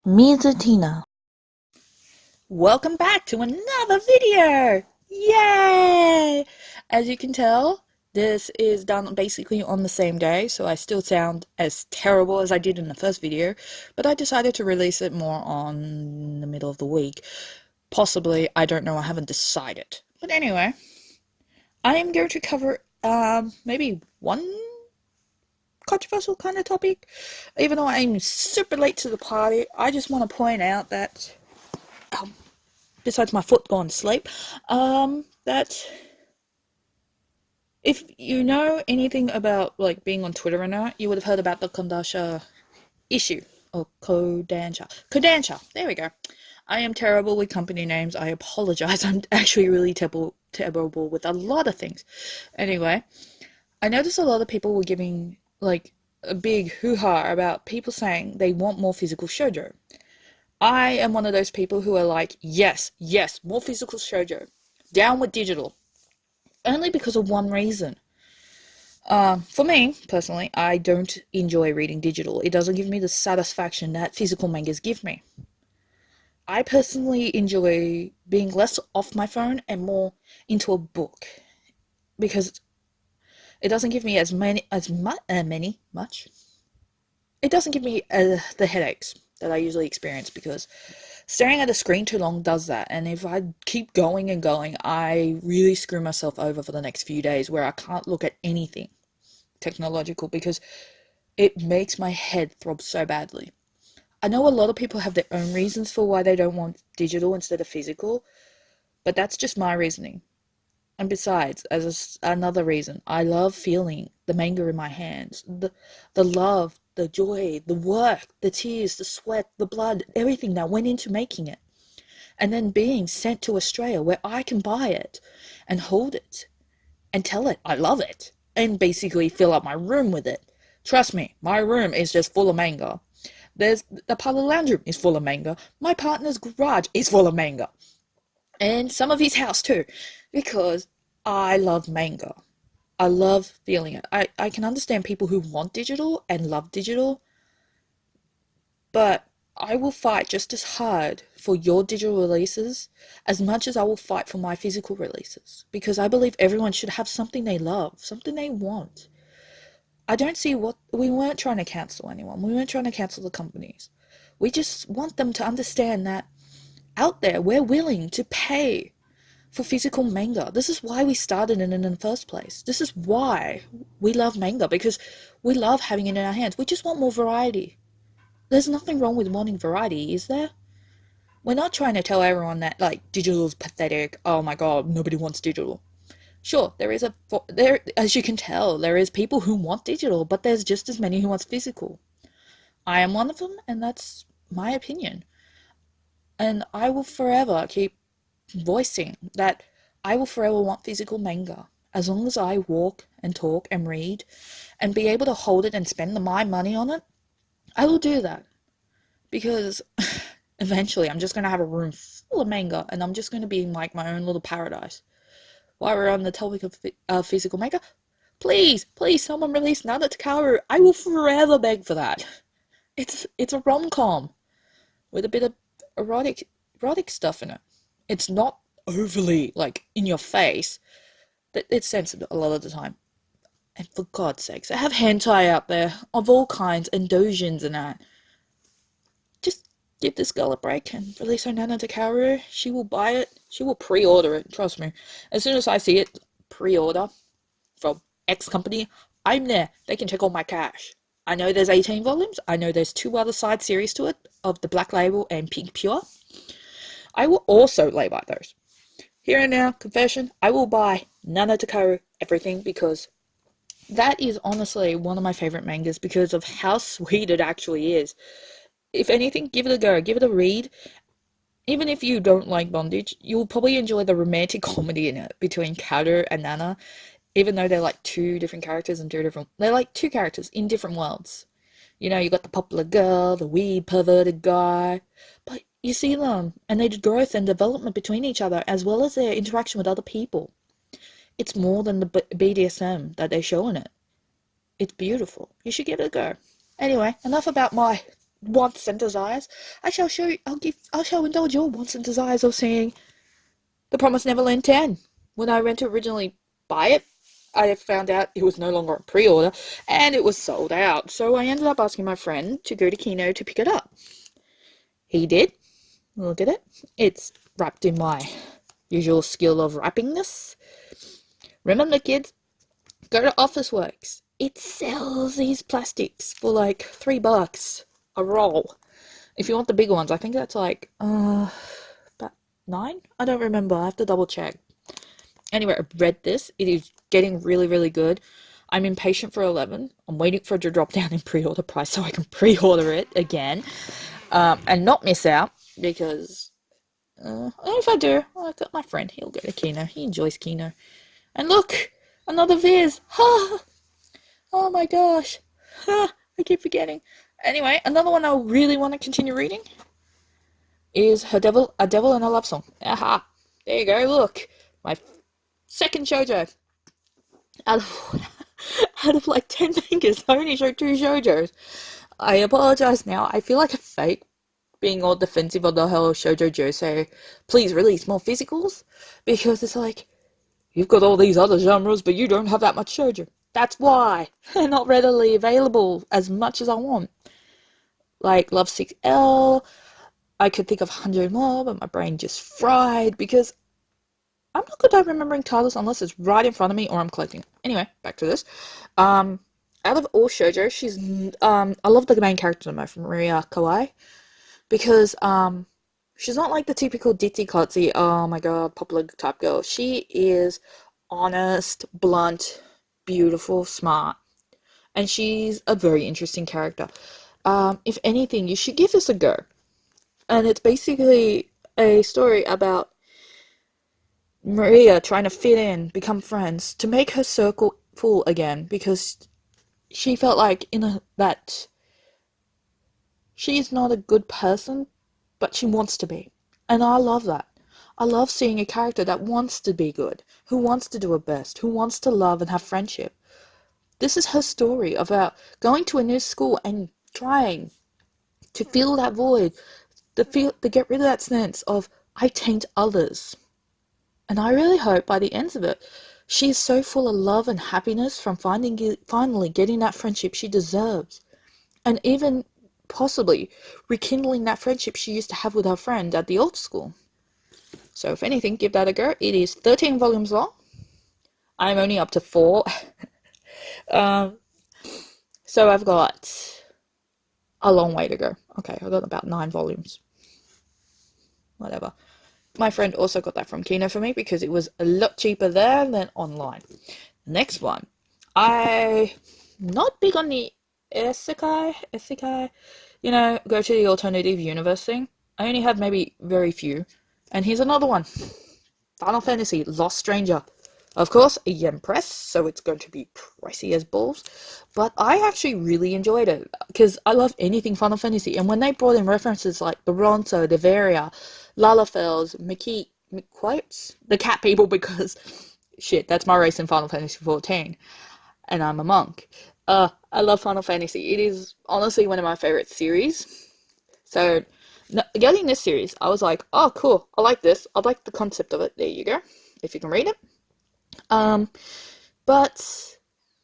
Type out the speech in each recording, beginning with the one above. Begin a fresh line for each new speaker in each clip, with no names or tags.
Mizutina.
Welcome back to another video! Yay! As you can tell, this is done basically on the same day, so I still sound as terrible as I did in the first video, but I decided to release it more on the middle of the week. Possibly, I don't know, I haven't decided. But anyway, I am going to cover maybe one controversial kind of topic. Even though I'm super late to the party, I just want to point out that besides my foot going to sleep, that if you know anything about like being on Twitter or not, you would have heard about the Kodansha issue or Kodansha. There we go. I am terrible with company names. I apologize. I'm actually really terrible with a lot of things. Anyway, I noticed a lot of people were giving like a big hoo-ha about people saying they want more physical shoujo. I am one of those people who are like, yes, yes, more physical shoujo. Down with digital. Only because of one reason. For me, personally, I don't enjoy reading digital. It doesn't give me the satisfaction that physical mangas give me. I personally enjoy being less off my phone and more into a book because it doesn't give me much. It doesn't give me the headaches that I usually experience because staring at a screen too long does that. And if I keep going and going, I really screw myself over for the next few days where I can't look at anything technological because it makes my head throb so badly. I know a lot of people have their own reasons for why they don't want digital instead of physical, but that's just my reasoning. And besides, another reason, I love feeling the manga in my hands. The love, the joy, the work, the tears, the sweat, the blood, everything that went into making it. And then being sent to Australia where I can buy it and hold it and tell it I love it and basically fill up my room with it. Trust me, my room is just full of manga. There's the parlor lounge room is full of manga. My partner's garage is full of manga. And some of his house too, because I love manga. I love feeling it. I can understand people who want digital and love digital, but I will fight just as hard for your digital releases as much as I will fight for my physical releases because I believe everyone should have something they love, something they want. I don't see what we weren't trying to cancel anyone. We weren't trying to cancel the companies. We just want them to understand that out there we're willing to pay for physical manga. This is why we started it in the first place. This is why we love manga because we love having it in our hands. We just want more variety. There's nothing wrong with wanting variety, is there? We're not trying to tell everyone that like digital is pathetic. Oh my god, nobody wants digital. Sure, there as you can tell, there is people who want digital, but there's just as many who wants physical. I am one of them, and that's my opinion. And I will forever keep voicing that I will forever want physical manga. As long as I walk and talk and read and be able to hold it and spend my money on it, I will do that. Because eventually I'm just going to have a room full of manga and I'm just going to be in like my own little paradise. While we're on the topic of physical manga, please, please, someone release Nana Takaru. I will forever beg for that. It's a rom-com with a bit of erotic stuff in it. It's not overly like in your face, but it's censored a lot of the time. And for God's sakes, I have hentai out there of all kinds and dojins and that. Just give this girl a break and release her Nana Takaru. She will buy it. She will pre-order it. Trust me. As soon as I see it, pre-order from X company, I'm there. They can take all my cash. I know there's 18 volumes. I know there's 2 other side series to it of the Black Label and Pink Pure. I will also lay by those. Here and now, confession, I will buy Nana Takaru everything because that is honestly one of my favorite mangas because of how sweet it actually is. If anything, give it a go. Give it a read. Even if you don't like bondage, you'll probably enjoy the romantic comedy in it between Kato and Nana, even though they're like 2 different characters and they're like 2 characters in different worlds. You know, you got the popular girl, the weird perverted guy, but you see them and their growth and development between each other as well as their interaction with other people. It's more than the BDSM that they show in it. It's beautiful. You should give it a go. Anyway, enough about my wants and desires, I shall show you, I shall indulge your wants and desires of seeing The Promised Neverland 10. When I went to originally buy it, I found out it was no longer on pre-order, and it was sold out. So I ended up asking my friend to go to Kino to pick it up. He did. Look at it. It's wrapped in my usual skill of wrappingness. Remember, kids, go to Officeworks. It sells these plastics for like $3 a roll. If you want the bigger ones, I think that's like about $9. I don't remember. I have to double check. Anyway, I read this. It is getting really, really good. I'm impatient for 11. I'm waiting for it to drop down in pre-order price so I can pre-order it again and not miss out, because if I do, I've got my friend. He'll go to Kino. He enjoys Kino. And look, another Viz. Oh my gosh. I keep forgetting. Anyway, another one I really want to continue reading is A Devil and a Love Song. Aha. There you go. Look. My second shoujo. Out of like 10 mangas, I only showed 2 shoujos. I apologize now. I feel like a fake being all defensive of the whole shoujo Josei. Please release more physicals. Because it's like, you've got all these other genres, but you don't have that much shoujo. That's why they're not readily available as much as I want. Like Love 6L, I could think of 100 more, but my brain just fried because I'm not good at remembering titles unless it's right in front of me or I'm collecting it. Anyway, back to this. Out of all shoujo, she's I love the main character the most, Maria Kawai, because she's not like the typical ditzy klutzy, oh my god, popular type girl. She is honest, blunt, beautiful, smart, and she's a very interesting character. If anything, you should give this a go. And it's basically a story about Maria trying to fit in, become friends, to make her circle full again, because she felt like that she's not a good person, but she wants to be. And I love that. I love seeing a character that wants to be good, who wants to do her best, who wants to love and have friendship. This is her story about going to a new school and trying to fill that void, to get rid of that sense of, I taint others. And I really hope by the end of it, she's so full of love and happiness from finally getting that friendship she deserves. And even possibly rekindling that friendship she used to have with her friend at the old school. So if anything, give that a go. It is 13 volumes long. I'm only up to 4. So I've got a long way to go. Okay, I've got about 9 volumes. Whatever. My friend also got that from Kino for me because it was a lot cheaper there than online. The next one. I'm not big on the isekai, go to the alternative universe thing. I only have maybe very few. And here's another one. Final Fantasy Lost Stranger. Of course, a yen press, so it's going to be pricey as balls. But I actually really enjoyed it because I love anything Final Fantasy. And when they brought in references like the Ronso, the Varia, Lalafels, quotes, the cat people, because shit, that's my race in Final Fantasy 14. And I'm a monk. I love Final Fantasy. It is honestly one of my favorite series. So, getting this series, I was like, oh, cool. I like this. I like the concept of it. There you go. If you can read it. But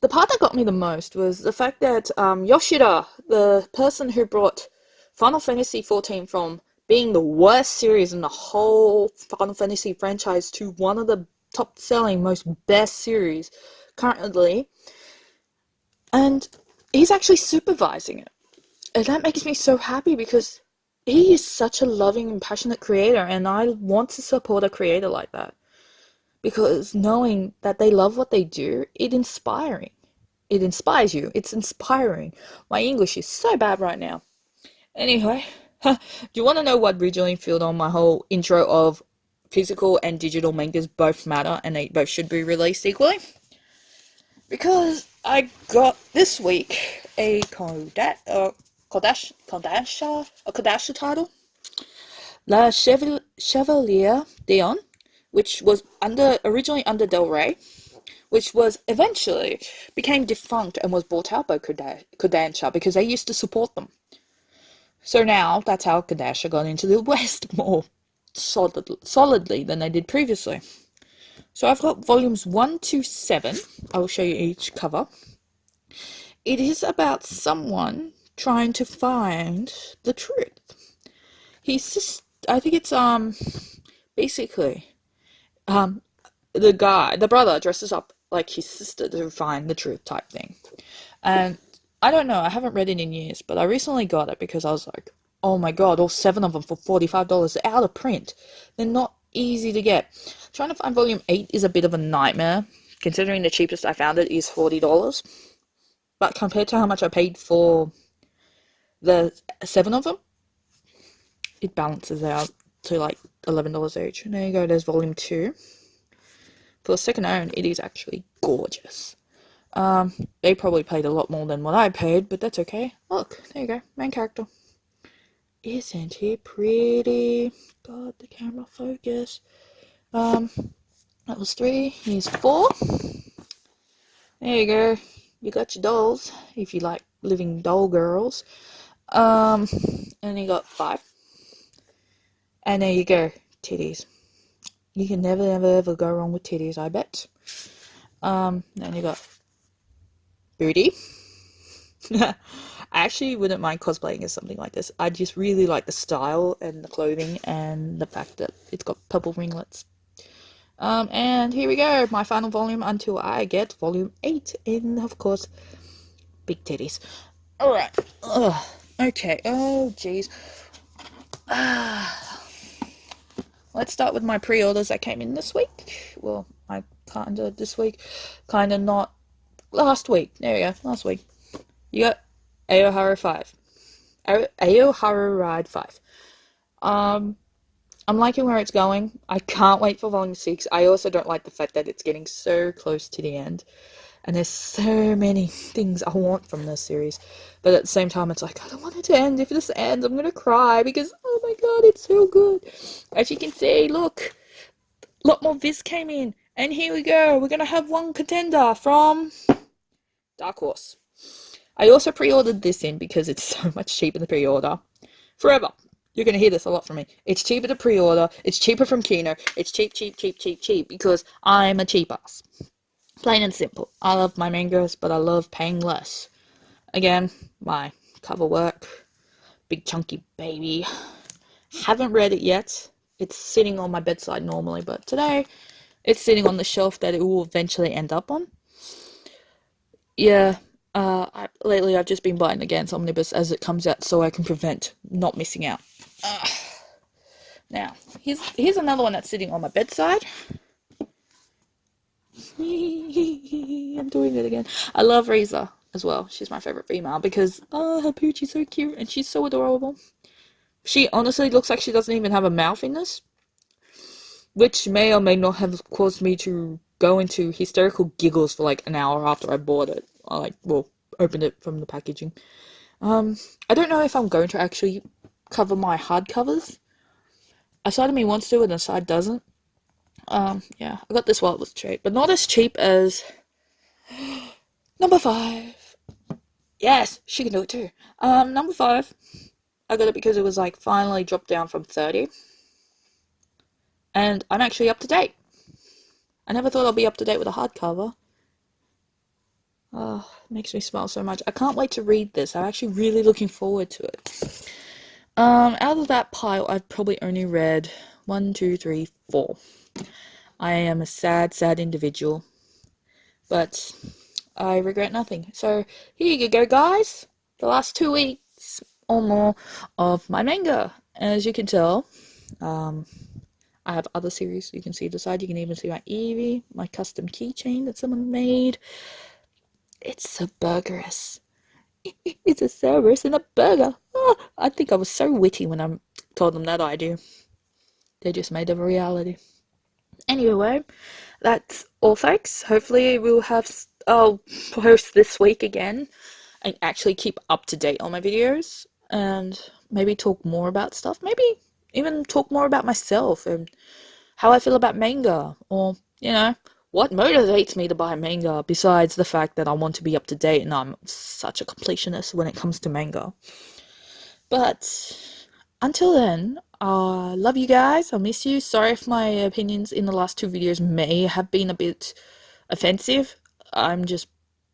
the part that got me the most was the fact that Yoshida, the person who brought Final Fantasy 14 from being the worst series in the whole Final Fantasy franchise to one of the top-selling, most best series currently, and he's actually supervising it. And that makes me so happy because he is such a loving and passionate creator, and I want to support a creator like that. Because knowing that they love what they do, it's inspiring. It inspires you. It's inspiring. My English is so bad right now. Anyway, do you want to know what originally fueled on my whole intro of physical and digital mangas both matter and they both should be released equally? Because I got this week a Kodansha title, La Chevalier Dion, which was originally under Del Rey, which was eventually became defunct and was bought out by Kodansha because they used to support them. So now that's how Kodansha got into the West more solidly than they did previously. So I've got volumes 1 to 7. I will show you each cover. It is about someone trying to find the truth. I think it's basically the brother dresses up like his sister to find the truth type thing. And I don't know, I haven't read it in years, but I recently got it because I was like, oh my god, all 7 of them for $45. They're out of print. They're not easy to get. Trying to find volume 8 is a bit of a nightmare, considering the cheapest I found it is $40. But compared to how much I paid for the 7 of them, it balances out to like $11 each. And there you go, there's volume 2. For the second own, it is actually gorgeous. They probably paid a lot more than what I paid, but that's okay. Look, there you go, main character. Isn't he pretty? God, the camera focus. That was 3. Here's 4. There you go. You got your dolls, if you like living doll girls. And you got 5. And there you go, titties. You can never, ever, ever go wrong with titties, I bet. Then you got booty. I actually wouldn't mind cosplaying as something like this. I just really like the style and the clothing and the fact that it's got purple ringlets. And here we go, my final volume until I get volume 8 in, of course, big titties. Alright. Okay. Oh, jeez. Let's start with my pre-orders that came in this week. Well, I kinda this week. Kinda not. Last week. There we go. Last week. You got Aoharu 5. Aoharu Ride 5. I'm liking where it's going. I can't wait for volume 6. I also don't like the fact that it's getting so close to the end. And there's so many things I want from this series. But at the same time, it's like, I don't want it to end. If this ends, I'm going to cry because, oh my god, it's so good. As you can see, look, a lot more Viz came in. And here we go. We're going to have one contender from Dark Horse. I also pre-ordered this in because it's so much cheaper than pre-order. Forever. You're going to hear this a lot from me. It's cheaper to pre-order. It's cheaper from Kino. It's cheap, cheap, cheap, cheap, cheap because I'm a cheap ass. Plain and simple. I love my mangas, but I love paying less. Again, my cover work. Big chunky baby. Haven't read it yet. It's sitting on my bedside normally, but today it's sitting on the shelf that it will eventually end up on. Yeah, lately I've just been buying the Gans Omnibus as it comes out so I can prevent not missing out. Now, here's another one that's sitting on my bedside. I'm doing it again. I love Riza as well. She's my favorite female because, her poochie's so cute and she's so adorable. She honestly looks like she doesn't even have a mouth in this, which may or may not have caused me to go into hysterical giggles for like an hour after I bought it. I opened it from the packaging. I don't know if I'm going to actually cover my hardcovers. A side of me wants to and a side doesn't. Yeah, I got this while it was cheap, but not as cheap as number 5. Yes, she can do it too. Number 5, I got it because it was like finally dropped down from 30. And I'm actually up to date. I never thought I'd be up to date with a hardcover. Oh, it makes me smile so much. I can't wait to read this. I'm actually really looking forward to it. Out of that pile, I've probably only read 1, 2, 3, 4. I am a sad, sad individual. But I regret nothing. So here you go, guys. The last 2 weeks or more of my manga. As you can tell, I have other series. You can see the side. You can even see my Eevee, my custom keychain that someone made. It's so burgerous. It's a Cerberus and a burger. Oh, I think I was so witty when I told them that idea. They just made it a reality. Anyway, that's all, folks. Hopefully I'll post this week again and actually keep up to date on my videos and maybe talk more about stuff. Maybe even talk more about myself and how I feel about manga, or, what motivates me to buy manga besides the fact that I want to be up to date and I'm such a completionist when it comes to manga. But until then, love you guys. I'll miss you. Sorry if my opinions in the last two videos may have been a bit offensive. I'm just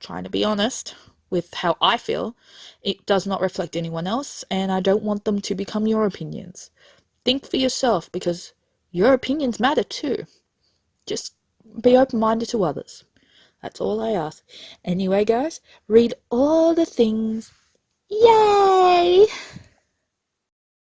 trying to be honest with how I feel. It does not reflect anyone else, and I don't want them to become your opinions. Think for yourself, because your opinions matter too. Just be open-minded to others. That's all I ask. Anyway, guys, read all the things. Yay!